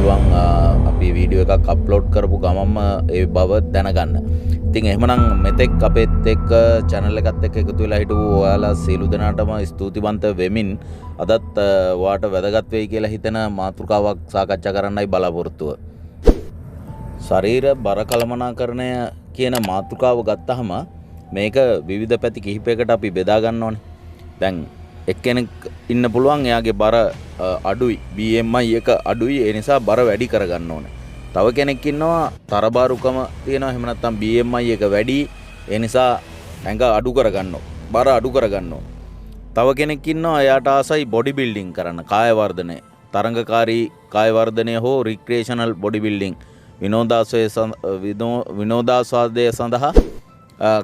පුළුවන් අපි වීඩියෝ එකක් අප්ලෝඩ් කරපු ගමන්ම ඒ බව දැනගන්න. ඉතින් එහෙමනම් මෙතෙක් අපේත් එක්ක channel එකත් එක්ක එකතු වෙලා හිටපු ඔයාලා සියලු දෙනාටම ස්තුතිවන්ත වෙමින් අදත් ඔයාට වැදගත් වෙයි කියලා හිතන මාතෘකාවක් සාකච්ඡා කරන්නයි බලාපොරොත්තුව. ශරීර බර කළමනාකරණය කියන මාතෘකාව ගත්තහම මේක විවිධ පැති කිහිපයකට අපි බෙදා ගන්න ඕනේ. දැන් එක්කෙනෙක් ඉන්න පුළුවන් එයාගේ බර අඩුයි, BMI එක අඩුයි, ඒ නිසා බර වැඩි කරගන්න ඕනේ. තව කෙනෙක් ඉන්නවා තරබාරුකම තියෙනවා, එහෙම නැත්නම් BMI එක වැඩි, ඒ නිසා ඇඟ අඩු කරගන්න ඕන, බර අඩු කරගන්න ඕන. තව කෙනෙක් ඉන්නවා එයාට ආසයි බොඩි බිල්ඩින් කරන්න, කාය වර්ධනය, තරංගකාරී කාය වර්ධනය හෝ රික්‍රියේෂනල් බොඩි බිල්ඩින්, විනෝදාස්වාදය සඳහා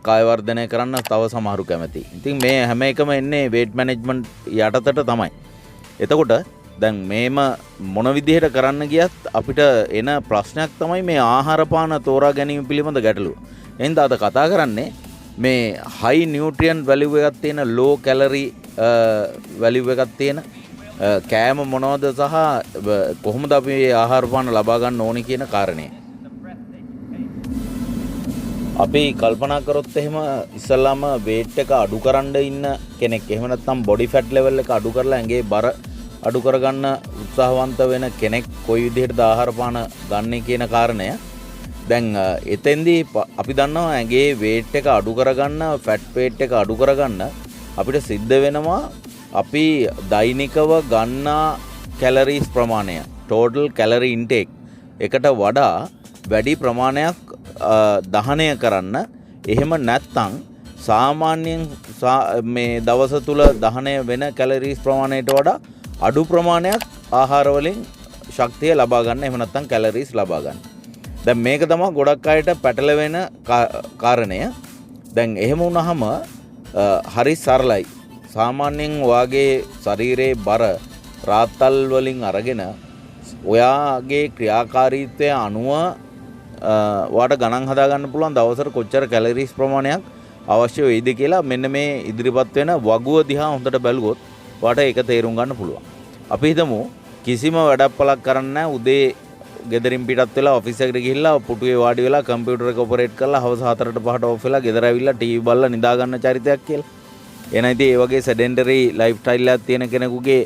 කාය වර්ධනය කරන්න තව සමහරු කැමති. ඉතින් මේ හැම එකම එන්නේ weight management යටතට තමයි. එතකොට දැන් මේම මොන විදිහට කරන්න ගියත් අපිට එන ප්‍රශ්නයක් තමයි මේ ආහාර පාන තෝරා ගැනීම පිළිබඳ ගැටලුව. එහෙනම් අද කතා කරන්නේ මේ high nutrient value එකක් තියෙන, low calorie value එකක් තියෙන කෑම මොනවද සහ කොහොමද අපි මේ ආහාර පාන ලබා ගන්න ඕනේ කියන කාරණේ. අපි කල්පනා කරොත් එහෙම ඉස්සල්ලාම weight එක අඩු කරන්න ඉන්න කෙනෙක්, එහෙම නැත්නම් body fat level එක අඩු කරලා ඇඟේ බර අඩු කරගන්න උත්සාහවන්ත වෙන කෙනෙක් කොයි විදිහටද ආහාර පාන ගන්න කියන කාරණය. දැන් එතෙන්දී අපි දන්නවා ඇඟේ weight එක අඩු කරගන්න, fat weight එක අඩු කරගන්න අපිට සිද්ධ වෙනවා අපි දෛනිකව ගන්නා කැලරීස් ප්‍රමාණය, total calorie intake එකට වඩා වැඩි ප්‍රමාණයක් දහනය කරන්න. එහෙම නැත්නම් සාමාන්‍යයෙන් මේ දවස තුල දහනය වෙන කැලරීස් ප්‍රමාණයට වඩා අඩු ප්‍රමාණයක් ආහාර වලින් ශක්තිය ලබා ගන්න, එහෙම නැත්නම් කැලරීස් ලබා ගන්න. දැන් මේක තමයි ගොඩක් අයට පැටලෙන කාරණය. දැන් එහෙම වුණාම හරි සරලයි. සාමාන්‍යයෙන් ඔයාගේ ශරීරයේ බර රාත්තල් වලින් අරගෙන ඔයාගේ ක්‍රියාකාරීත්වය අනුව ඔයාට ගණන් හදා ගන්න පුළුවන් දවසට කොච්චර කැලරීස් ප්‍රමාණයක් අවශ්‍ය වෙයිද කියලා. මෙන්න මේ ඉදිරිපත් වෙන වගුව දිහා හොඳට බැලුවොත් ඔයාට ඒක තේරුම් ගන්න පුළුවන්. අපි හිතමු කිසිම වැඩපලක් කරන්නේ නැහැ, උදේ ගෙදරින් පිටත් වෙලා ඔෆිස් එකට ගිහිල්ලා පුටුවේ වාඩි වෙලා කම්පියුටර් එක ඔපරේට් කරලා හවස 4ට 5ට ඔෆ් වෙලා ගෙදර ඇවිල්ලා ටීවී බලලා නිදා ගන්න චරිතයක් කියලා. එහෙනම් ඉතින් ඒ වගේ සෙඩෙන්ටරි ලයිෆ් ස්ටයිල් එකක් තියෙන කෙනෙකුගේ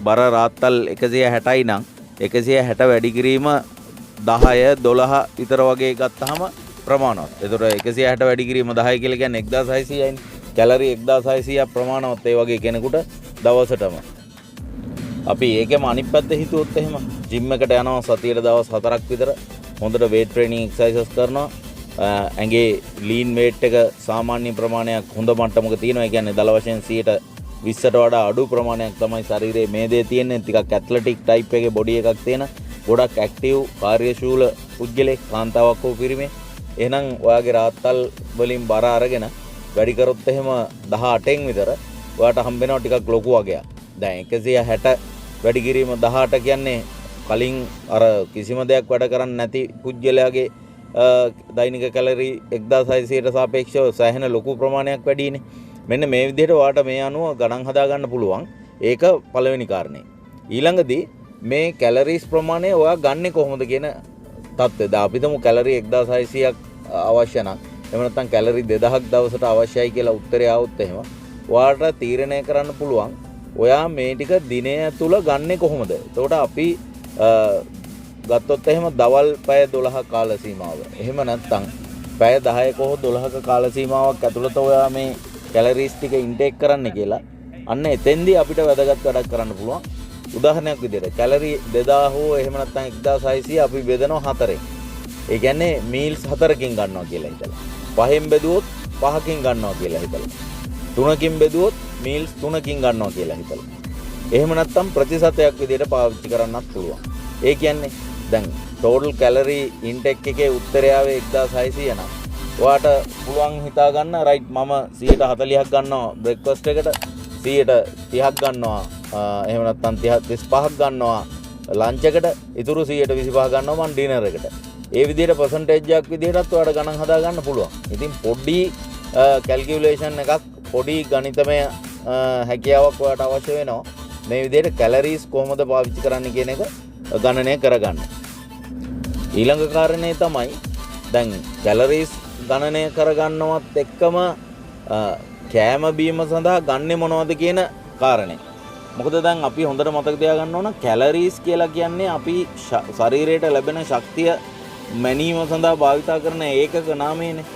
බර රාත්තල් 160යි නම් 160 වැඩි කිරීම 10 12 විතර වගේ ගත්තාම ප්‍රමාණවත්. ඒතකොට 160 වැඩි කිරීම 10 කියලා කියන්නේ 1600යි. කැලරි 1600ක් ප්‍රමාණවත් ඒ වගේ කෙනෙකුට දවසටම. අපි ඒකෙම අනිත් පැත්ත හිතුවොත් එහෙම ජිම් එකට යනවා සතියේ දවස් 4ක් විතර, හොඳට weight training exercises කරනවා, ඇඟේ lean weight එක සාමාන්‍ය ප්‍රමාණයක් හොඳ මට්ටමක තියෙනවා. ඒ කියන්නේ දල වශයෙන් 120ට වඩා අඩු ප්‍රමාණයක් තමයි ශරීරයේ මේදේ තියෙන්නේ. ටිකක් ඇත්ලටික් ටයිප් එකේ බොඩි එකක් තියෙන, ගොඩක් ඇක්ටිව් කාර්යශූල පුද්ගලෙක්, කාන්තාවක් හෝ පිරිමේ. එහෙනම් ඔයාගේ රාත්තල් වලින් බර අරගෙන වැඩි කරොත් එහෙම 18න් විතර ඔයාට හම්බ වෙනවා ටිකක් ලොකු වගයක්. දැන් 160 වැඩි කිරීම 18 කියන්නේ කලින් අර කිසිම දෙයක් වැඩ කරන්නේ නැති පුද්ගලයාගේ දෛනික කැලරි 1600ට සාපේක්ෂව සෑහෙන ලොකු ප්‍රමාණයක් වැඩිනේ. මෙන්න මේ විදිහට ඔයාට මේ අනුව ගණන් හදා ගන්න පුළුවන්. ඒක පළවෙනි කාරණේ. ඊළඟදී මේ කැලරීස් ප්‍රමාණය ඔයා ගන්නෙ කොහොමද කියන තත්ත්වය. දැන් අපි හිතමු කැලරි 1600ක් අවශ්‍ය නම්, එහෙම නැත්නම් කැලරි 2000ක් දවසට අවශ්‍යයි කියලා උත්තරය આવොත් එහෙම ඔයාට තීරණය කරන්න පුළුවන් ඔයා මේ ටික දිනය තුල ගන්නෙ කොහොමද. එතකොට අපි ගත්තොත් එහෙම දවල් පැය 12 කාල සීමාව, එහෙම නැත්නම් පැය 10ක හෝ 12ක කාල සීමාවක් ඇතුළත ඔයා මේ කැලරීස් ටික ඉන්ටේක් කරන්න කියලා. අන්න එතෙන්දී අපිට වැදගත් වැඩක් කරන්න පුළුවන්. උදාහරණයක් විදිහට කැලරි 2000 හෝ එහෙම නැත්නම් 1600 අපි බෙදනවා 4ෙන්. ඒ කියන්නේ මීල්ස් 4කින් ගන්නවා කියලා හිතලා. 5ෙන් බෙදුවොත් 5කින් ගන්නවා කියලා හිතලා. 3කින් බෙදුවොත් මීල්ස් 3කින් ගන්නවා කියලා හිතලා. එහෙම නැත්නම් ප්‍රතිශතයක් විදිහට පාවිච්චි කරන්නත් පුළුවන්. ඒ කියන්නේ දැන් total calorie intake එකේ උත්තරය ආවේ 1600 නම් ඔයාට පුළුවන් හිතා ගන්න රයිට් මම 140ක් ගන්නවා බ්‍රෙක්ෆාස්ට් එකට, 130ක් ගන්නවා, එහෙම නැත්නම් 35ක් ගන්නවා ලන්ච් එකට, ඉතුරු 125 ගන්නවා මම ඩිනර් එකට. ඒ විදිහට percentage එකක් විදිහටත් ඔයාලට ගණන් හදා ගන්න පුළුවන්. ඉතින් පොඩි කැල්කියුලේෂන් එකක්, පොඩි ගණිතමය හැකියාවක් ඔයාලට අවශ්‍ය වෙනවා මේ විදිහට කැලරීස් කොහොමද පාවිච්චි කරන්න කියන එක ගණනය කරගන්න. ඊළඟ කාරණේ තමයි දැන් කැලරීස් ගණනය කරගන්නවත් එක්කම කෑම බීම සඳහා ගන්නෙ මොනවද කියන කාරණේ. මොකද දැන් අපි හොඳට මතක තියාගන්න ඕන කැලරීස් කියලා කියන්නේ අපි ශරීරයට ලැබෙන ශක්තිය මැනීම සඳහා භාවිතා කරන ඒකක නාමයනේ.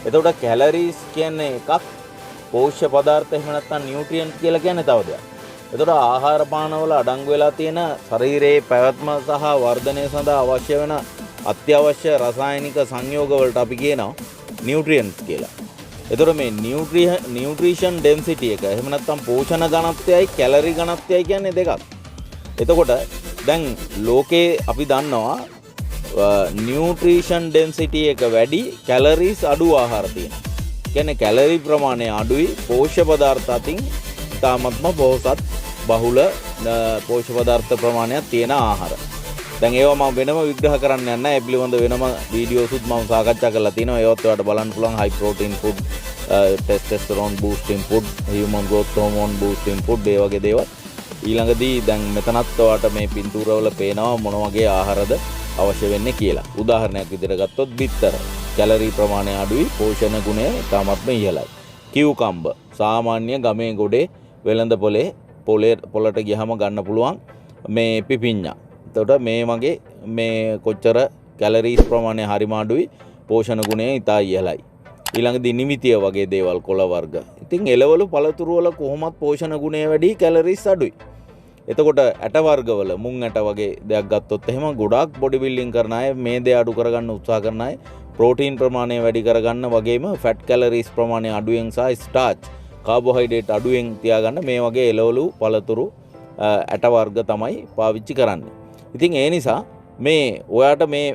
එතකොට කැලරීස් කියන්නේ එකක්, පෝෂ්‍ය පදාර්ථ එහෙම නැත්නම් නියුට්‍රියන්ට් කියලා කියන්නේ තව දෙයක්. එතකොට ආහාර පානවල අඩංගු වෙලා තියෙන ශරීරයේ පැවැත්ම සහ වර්ධනය සඳහා අවශ්‍ය වෙන අත්‍යවශ්‍ය රසායනික සංයෝග වලට අපි කියනවා නියුට්‍රියන්ට්ස් කියලා. එතකොට මේ නියුට්‍රිෂන් ඩෙන්සිටි එක එහෙම නැත්නම් පෝෂණ ඝනත්වයයි කැලරි ඝනත්වයයි කියන්නේ දෙකක්. එතකොට දැන් ලෝකේ අපි දන්නවා නියුට්‍රිෂන් ඩෙන්සිටි එක වැඩි, කැලරීස් අඩු ආහාර තියෙනවා. කියන්නේ කැලරි ප්‍රමාණය අඩුයි, පෝෂ්‍ය පදාර්ථ අතින් තාමත්ම බොහෝසත් බහුල පෝෂ්‍ය පදාර්ථ ප්‍රමාණයක් තියෙන ආහාර. දැන් ඒවා මම වෙනම විග්‍රහ කරන්න යන්නේ නැහැ. ඒ පිළිබඳ වෙනම වීඩියෝසුත් මම සාකච්ඡා කරලා තිනවා. ඒවත් ඔයාලට බලන්න පුළුවන්. high protein food, testosterone boosting food, human growth hormone boosting food ඒ වගේ දේවල්. ඊළඟදී දැන් මෙතනත් ඔයාලට මේ පින්තූරවල පේනවා මොන වගේ ආහාරද අවශ්‍ය වෙන්නේ කියලා. උදාහරණයක් විදිහට ගත්තොත් බිත්තර කැලරි ප්‍රමාණය අඩුයි, පෝෂණ ගුණය තාමත්ම ඉහළයි. කිව්කම්බ සාමාන්‍ය ගමේ ගොඩේ වෙළඳ පොළට ගියහම ගන්න පුළුවන් මේ පිපිඤ්ඤා. එතකොට මේ වගේ මේ කොච්චර කැලරීස් ප්‍රමාණය හරිම අඩුයි, පෝෂණ ගුණය ඉතා ඉහළයි. ඊළඟදී නිමිතිය වගේ දේවල්, කොළ වර්ග. ඉතින් එළවලු පළතුරු වල කොහොමත් පෝෂණ ගුණය වැඩි, කැලරීස් අඩුයි. එතකොට ඇට වර්ගවල මුං ඇට වගේ දෙයක් ගත්තොත් එහෙම ගොඩාක් බොඩි බිල්ඩින් කරන අය මේ දේ අඩු කරගන්න උත්සාහ කරන අය ප්‍රෝටීන් ප්‍රමාණය වැඩි කරගන්න වගේම ෆැට් කැලරීස් ප්‍රමාණය අඩුවෙන් සහ ස්ටාර්ච් කාබෝහයිඩ්‍රේට් අඩුවෙන් තියාගන්න මේ වගේ එළවලු පළතුරු ඇට වර්ග තමයි පාවිච්චි කරන්නේ. ඉතින් ඒ නිසා මේ ඔයාට මේ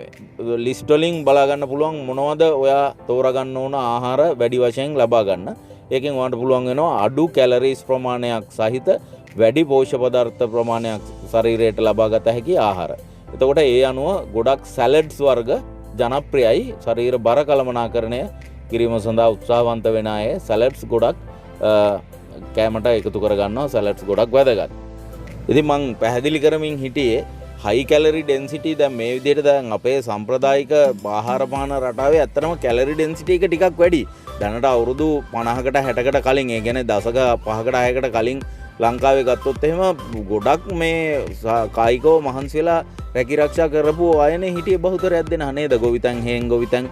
ලිස්ට් වලින් බලා ගන්න පුළුවන් මොනවද ඔයා තෝරගන්න ඕන ආහාර වැඩි වශයෙන් ලබා ගන්න. ඒකෙන් ඔයාට පුළුවන් වෙනවා අඩු කැලරීස් ප්‍රමාණයක් සහිත වැඩි පෝෂ්‍ය පදාර්ථ ප්‍රමාණයක් ශරීරයට ලබා ගත හැකි ආහාර. එතකොට ඒ අනුව ගොඩක් සැලඩ්ස් වර්ග ජනප්‍රියයි. ශරීර බර කළමනාකරණය කිරීම සඳහා උත්සාහවන්ත වෙන අය සැලඩ්ස් ගොඩක් කෑමට එකතු කරගන්නවා. සැලඩ්ස් ගොඩක් වැදගත්. ඉතින් මං පැහැදිලි කරමින් හිටියේ හයි කැලරි ඩෙන්සිටි දැන් මේ විදිහට දැන් අපේ සම්ප්‍රදායික ආහාර පාන රටාවේ ඇත්තටම කැලරි ඩෙන්සිටි එක ටිකක් වැඩි. දැනට අවුරුදු 50කට 60කට කලින්, ඒ කියන්නේ දශක 5කට 6කට කලින් ලංකාවේ ගත්තොත් එහෙම ගොඩක් මේ කායිකව මහන්සි වෙලා රැකිරක්ෂා කරපු අයනේ හිටියේ බහුතරයක් දෙනා නේද? ගොවිතැන් හේන් ගොවිතැන්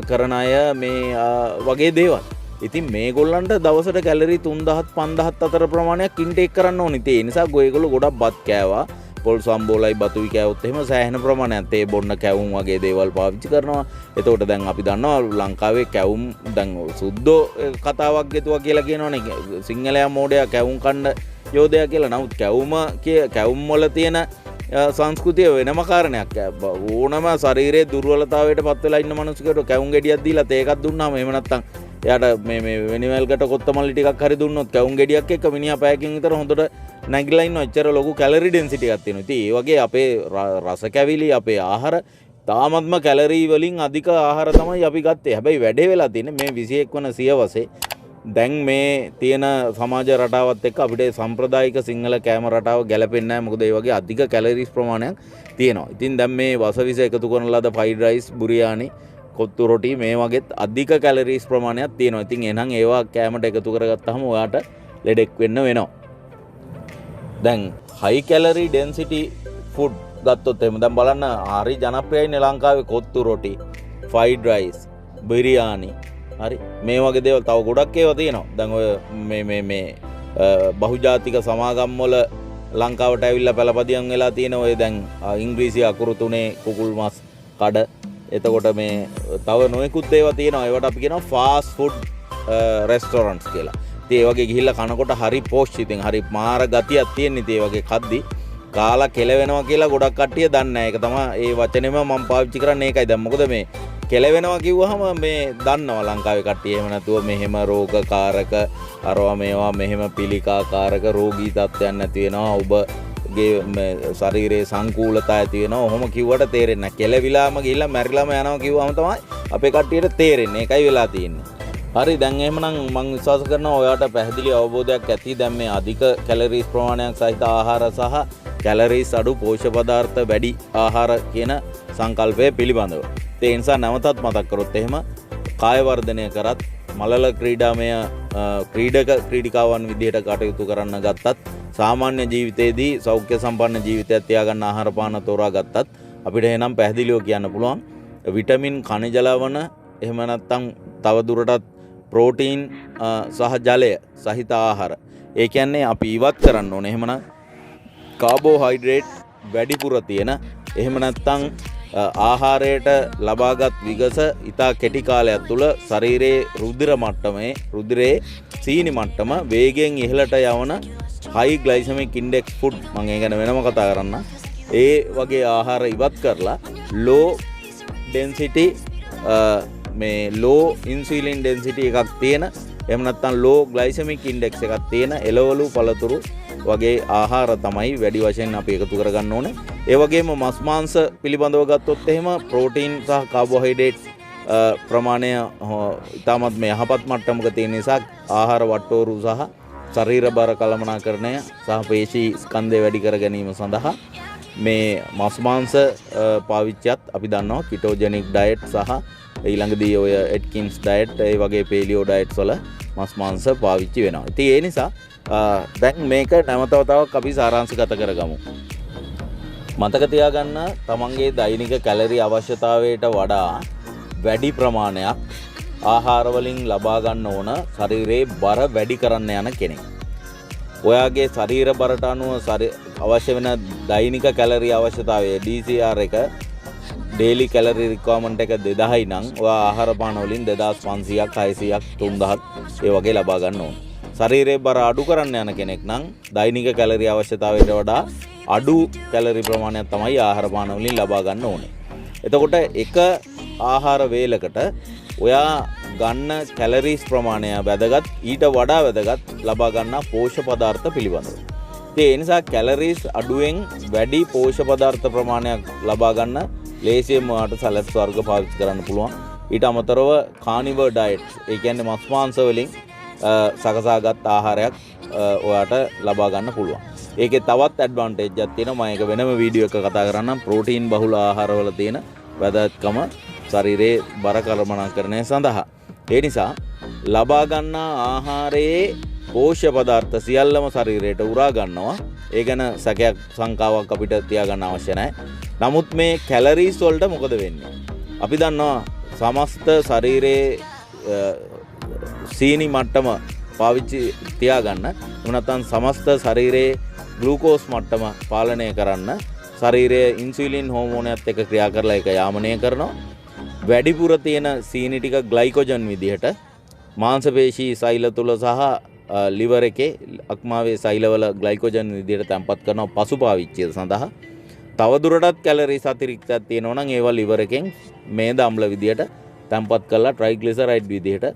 කරන අය මේ වගේ දේවල්. ඉතින් මේගොල්ලන්ට දවසට කැලරි 3000 5000 අතර ප්‍රමාණයක් ඉන්ටේක් කරන්න ඕනේ. ඒ නිසා ඒගොල්ලෝ ගොඩක් බත් කෑවා, පොල් සම්බෝලයි බතුයි කෑවොත් එහෙම සෑහෙන ප්‍රමාණයක් තේ බොන්න කැවුම් වගේ දේවල් පාවිච්චි කරනවා. එතකොට දැන් අපි දන්නවා ලංකාවේ කැවුම් දැන් සුද්දෝ කතාවක් ගෙතුවා කියලා කියනවනේ. සිංහලයා මෝඩයා කැවුම් කන්න යෝධයා කියලා. නමුත් කැවුම් වල තියෙන සංස්කෘතිය වෙනම කාරණයක්. ඕනම ශරීරයේ දුර්වලතාවයට පත් වෙලා ඉන්න මිනිස්සුන්ට කැවුම් ගෙඩියක් දීලා තේකක් දුන්නාම එහෙම නැත්තම් එයාට මේ වෙනිවැල්කට කොත්තමල්ලි ටිකක් හරි දුන්නොත් කැවුම් ගෙඩියක් එක්ක මිනිහා පැයකින් විතර හොඳට නැගිලා ඉන්නවා. එච්චර ලොකු කැලරි ඩෙන්සිටි එකක් තියෙනවා. ඉතින් ඒ වගේ අපේ රස කැවිලි, අපේ ආහාර තාමත්ම කැලරි වලින් අධික ආහාර තමයි අපි ගත්තේ. හැබැයි වැඩේ වෙලා තියෙන්නේ මේ 21 වන සියවසේ දැන් මේ තියෙන සමාජ රටාවත් එක්ක අපිට සම්ප්‍රදායික සිංහල කෑම රටාව ගැලපෙන්නේ නැහැ. මොකද ඒ වගේ අධික කැලරිස් ප්‍රමාණයක් තියෙනවා. ඉතින් දැන් මේ වසවිස එකතු කරන ලද ෆ්‍රයිඩ් රයිස්, බුරියානි, කොත්තු රොටි මේ වගේත් අධික කැලරීස් ප්‍රමාණයක් තියෙනවා. ඉතින් එහෙනම් ඒවා කෑමට එකතු කරගත්තාම ඔයාට ලෙඩෙක් වෙන්න වෙනවා. දැන් හයි කැලරි ඩෙන්සිටි ෆුඩ් ගත්තොත් එහෙම දැන් බලන්න හරි ජනප්‍රියයිනේ ලංකාවේ කොත්තු රොටි, ෆ්‍රයිඩ් රයිස්, බිරියානි. හරි මේ වගේ දේවල් තව ගොඩක් ඒවා තියෙනවා. දැන් ඔය මේ බහුජාතික සමාගම් වල ලංකාවට ඇවිල්ලා පළපදියම් වෙලා තියෙන ඔය දැන් ඉංග්‍රීසි අකුරු තුනේ කුකුල් මස් කඩ. එතකොට මේ තව නොයෙකුත් ඒවා තියෙනවා. ඒවට අපි කියනවා ෆාස්ට් ෆුඩ් රෙස්ටොරන්ට්ස් කියලා. ඉතින් ඒ වගේ ගිහිල්ලා කනකොට හරි පෝෂ්ටි. ඉතින් හරි මාර ගතියක් තියෙන. ඉතින් ඒ වගේ කද්දි කාලා කෙලවෙනවා කියලා ගොඩක් කට්ටිය දන්නේ නැහැ. ඒක තමයි ඒ වචනේම මම පාවිච්චි කරන්නේ ඒකයි. දැන් මොකද මේ කෙලවෙනවා කිව්වහම මේ දන්නවා ලංකාවේ කට්ටිය එහෙම නැතුව මෙහෙම රෝගකාරක අරවා මේවා මෙහෙම පිළිකාකාරක රෝගී තත්ත්වයන් නැති වෙනවා. ඔබගේ ශරීරයේ සංකූලතා ඇති වෙනවා. ඔහොම කිව්වට තේරෙන්නේ නැහැ. කෙලවිලාම ගිහිල්ලා මැරිලාම යනවා කිව්වහම තමයි අපේ කට්ටියට තේරෙන්නේ. ඒකයි වෙලා තියෙන්නේ. හරි දැන් එහෙමනම් මම විශ්වාස කරනවා ඔයාට පැහැදිලි අවබෝධයක් ඇති. දැන් මේ අධික කැලරීස් ප්‍රමාණයක් සහිත ආහාර සහ කැලරීස් අඩු පෝෂ්‍ය පදාර්ථ වැඩි ආහාර කියන සංකල්පය පිළිබඳව. ඒ නිසා නැවතත් මතක් කරොත් එහෙම කාය වර්ධනය කරත් මලල ක්‍රීඩාමය ක්‍රීඩිකාවන් විදිහට කටයුතු කරන්න ගත්තත් සාමාන්‍ය ජීවිතයේදී සෞඛ්‍ය සම්පන්න ජීවිතයක් තියාගන්න ආහාර පාන තෝරා ගත්තත් අපිට එහෙනම් පැහැදිලිව කියන්න පුළුවන් විටමින් khනිජ ලවණ එහෙම නැත්නම් තව දුරටත් ප්‍රෝටීන් සහ ජලය සහිත ආහාර. ඒ කියන්නේ අපි ඉවත් කරන්න ඕනේ. එහෙමනම් කාබෝහයිඩ්‍රේට් වැඩිපුර තියෙන එහෙම නැත්නම් ආහාරයට ලබාගත් විගස ඉතා කෙටි කාලයක් තුළ ශරීරයේ රුධිරයේ සීනි මට්ටම වේගයෙන් ඉහළට යවන high glycemic index food මම ඒ ගැන වෙනම කතා කරන්න. ඒ වගේ ආහාර ඉවත් කරලා low density low insulin density එකක් තියෙන එහෙම නැත්නම් low glycemic index එකක් තියෙන එළවලු පළතුරු වගේ ආහාර තමයි වැඩි වශයෙන් අපි එකතු කරගන්න ඕනේ. ඒ වගේම මස් මාංශ පිළිබඳව ගත්තොත් එහෙම ප්‍රෝටීන් සහ කාබෝහයිඩ්‍රේට් ප්‍රමාණය ඉතාමත් මේ යහපත් මට්ටමක තියෙන නිසා ආහාර වට්ටෝරු සහ ශරීර බර කළමනාකරණය සහ පේශී ස්කන්ධය වැඩි කර ගැනීම සඳහා මේ මස් මාංශ පාවිච්චියත් අපි දන්නවා කිටෝජෙනික් ඩයට් සහ ඊළඟදී ඔය එට්කින්ස් ඩයට් ඒ වගේ පේලියෝ ඩයට්ස් වල මස් මාංශ පාවිච්චි වෙනවා. ඉතින් ඒ නිසා දැන් මේක නැවතවතාවක් අපි සාරාංශගත කරගමු. මතක තියාගන්න තමන්ගේ දෛනික කැලරි අවශ්‍යතාවයට වඩා වැඩි ප්‍රමාණයක් ආහාර වලින් ලබා ගන්න ඕන ශරීරයේ බර වැඩි කරන්න යන කෙනෙක්. ඔයාගේ ශරීර බරට අනුව අවශ්‍ය වෙන දෛනික කැලරි අවශ්‍යතාවය DCR එක daily calorie requirement එක 2000යි නම් ඔයා ආහාර පාන වලින් 2500ක් 600ක් 3000ක් ඒ වගේ ලබා ගන්න ඕන. ශරීරයේ බර අඩු කරන්න යන කෙනෙක් නම් දෛනික කැලරි අවශ්‍යතාවයට වඩා අඩු කැලරි ප්‍රමාණයක් තමයි ආහාර පාන වලින් ලබා ගන්න ඕනේ. එතකොට එක ආහාර වේලකට ඔයා ගන්න කැලරිස් ප්‍රමාණය වැදගත් ඊට වඩා වැදගත් ලබා ගන්න පෝෂ්‍ය පදාර්ථ පිළිබඳව. ඒ නිසා කැලරිස් අඩුවෙන් වැඩි පෝෂ්‍ය පදාර්ථ ප්‍රමාණයක් ලබා ගන්න ලේසියෙන් ඔයාට සලාඩ් වර්ග පාවිච්චි කරන්න පුළුවන්. ඊට අමතරව කානිවර් ඩයට්ස් ඒ කියන්නේ මස් මාංශ වලින් සකසාගත් ආහාරයක් ඔයාට ලබා ගන්න පුළුවන්. ඒකේ තවත් ඇඩ්වාන්ටේජ් එකක් තියෙනවා. මම ඒක වෙනම වීඩියෝ එකක කතා කරන්නම්. ප්‍රෝටීන් බහුල ආහාරවල තියෙන වැදගත්කම ශරීරයේ බර කළමනාකරණය සඳහා. ඒ නිසා ලබා ගන්නා ආහාරයේ පෝෂ්‍ය පදාර්ථ සියල්ලම ශරීරයට උරා ගන්නවා. ඒ ගැන සැකයක් සංකාවක් අපිට තියාගන්න අවශ්‍ය නැහැ. නමුත් මේ කැලරීස් වලට මොකද වෙන්නේ? අපි දන්නවා සමස්ත ශරීරයේ සීනි මට්ටම පාවිච්චි තියාගන්න එහෙම නැත්නම් සමස්ත ශරීරයේ ග්ලූකෝස් මට්ටම පාලනය කරන්න ශරීරයේ ඉන්සියුලින් හෝමෝනයත් එක්ක ක්‍රියා කරලා ඒක යාමනය කරනවා. වැඩිපුර තියෙන සීනි ටික ග්ලයිකෝජන් විදිහට මාංශ පේශී සෛල තුල සහ liver එකේ අක්මාවේ සෛලවල ග්ලයිකෝජන් විදිහට තැම්පත් කරනවා පසු පාවිච්චිය සඳහා. තවදුරටත් කැලරිස් අතිරික්තයක් තියෙනවා නම් ඒවා liver එකෙන් මේද අම්ල විදිහට තැම්පත් කරලා ට්‍රයිග්ලිසරයිඩ් විදිහට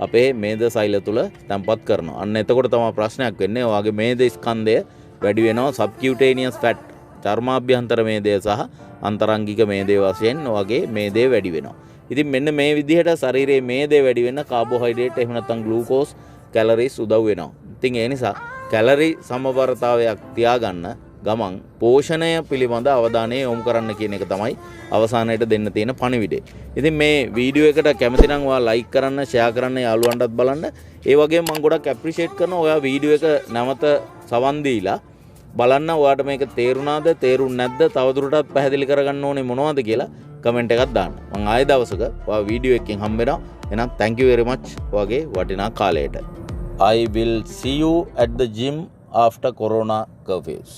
අපේ මේද සෛල තුල තැම්පත් කරනවා. අන්න එතකොට තමයි ප්‍රශ්නයක් වෙන්නේ. ඔයාගේ මේද ස්කන්ධය වැඩි වෙනවා සබ්කියුටේනියස් ෆැට් චර්මාභ්‍යන්තර මේදය සහ අන්තරාංගික මේදේ වශයෙන් ඔයාගේ මේදේ වැඩි වෙනවා. ඉතින් මෙන්න මේ විදිහට ශරීරයේ මේදේ වැඩි වෙන්න කාබෝහයිඩ්‍රේට් එහෙම නැත්නම් ග්ලූකෝස් කැලරිස් උදව් වෙනවා. ඉතින් ඒ නිසා කැලරි සමබරතාවයක් තියාගන්න ගමන් පෝෂණය පිළිබඳ අවධානය යොමු කරන්න කියන එක තමයි අවසානයේට දෙන්න තියෙන පණිවිඩය. ඉතින් මේ වීඩියෝ එකට කැමති නම් ඔයා ලයික් කරන්න, ෂෙයා කරන්න, යාළුවන්ටත් බලන්න. ඒ වගේම මම ගොඩක් ඇප්‍රීෂিয়েට් කරනවා ඔයා වීඩියෝ එක නැවත සවන් දීලා බලන්න ඔයාට මේක තේරුණාද, තේරුන්නේ නැද්ද, තවදුරටත් පැහැදිලි කරගන්න ඕනේ මොනවද කියලා කමෙන්ට් එකක් දාන්න. මම ආයෙ දවසක ඔයා වීඩියෝ එකකින් හම්බ වෙනවා. එහෙනම් thank you very much ඔයාගේ වටිනා කාලයට. I will see you at the gym after corona curfews.